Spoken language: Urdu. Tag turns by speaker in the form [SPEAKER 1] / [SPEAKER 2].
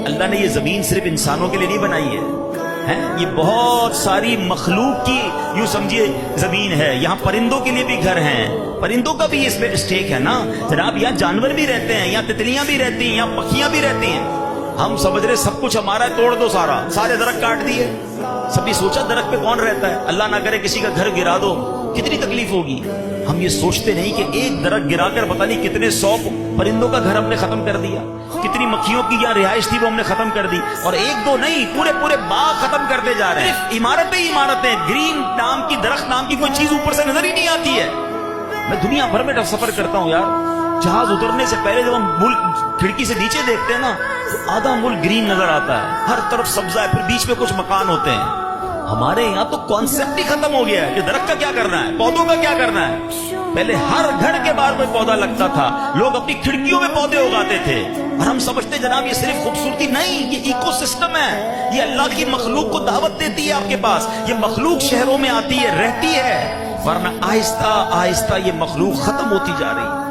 [SPEAKER 1] اللہ نے یہ زمین صرف انسانوں کے لیے نہیں بنائی ہے، یہ بہت ساری مخلوق کی یوں سمجھیے زمین ہے. یہاں پرندوں کے لیے بھی گھر ہیں، پرندوں کا بھی اس میں اسٹیک ہے نا جناب. یہاں جانور بھی رہتے ہیں، یہاں تتلیاں بھی رہتی ہیں، یہاں پکھیاں بھی رہتی ہیں. ہم سمجھ رہے سب کچھ ہمارا ہے، توڑ دو سارے درخت کاٹ دیے. سبھی سوچا درخت پہ کون رہتا ہے؟ اللہ نہ کرے کسی کا گھر گرا دو، کتنی تکلیف ہوگی. ہم یہ سوچتے نہیں کہ ایک درخت گرا کر پتہ نہیں کتنے 100 پرندوں کا گھر ہم نے ختم کر دیا، کتنی مکھیوں کی یہاں رہائش تھی وہ ہم نے ختم کر دی. اور ایک دو نہیں، پورے باغ ختم کرتے جا رہے ہیں. عمارتیں ہی عمارتیں، گرین نام کی، درخت نام کی کوئی چیز اوپر سے نظر ہی نہیں آتی ہے. میں دنیا بھر میں سفر کرتا ہوں یار، جہاز اترنے سے پہلے جب ہم ملک کھڑکی سے نیچے دیکھتے ہیں نا تو آدھا ملک گرین نظر آتا ہے، ہر طرف سبزہ ہے، پھر بیچ میں کچھ مکان ہوتے ہیں. ہمارے یہاں تو کانسیپٹ ہی ختم ہو گیا ہے کہ درخت کا کیا کرنا ہے، پودوں کا کیا کرنا ہے. پہلے ہر گھر کے باہر کوئی پودا لگتا تھا، لوگ اپنی کھڑکیوں میں پودے اگاتے تھے. اور ہم سمجھتے جناب یہ صرف خوبصورتی نہیں، یہ ایکو سسٹم ہے، یہ اللہ کی مخلوق کو دعوت دیتی ہے آپ کے پاس. یہ مخلوق شہروں میں آتی ہے، رہتی ہے، ورنہ آہستہ آہستہ یہ مخلوق ختم ہوتی جا رہی ہے.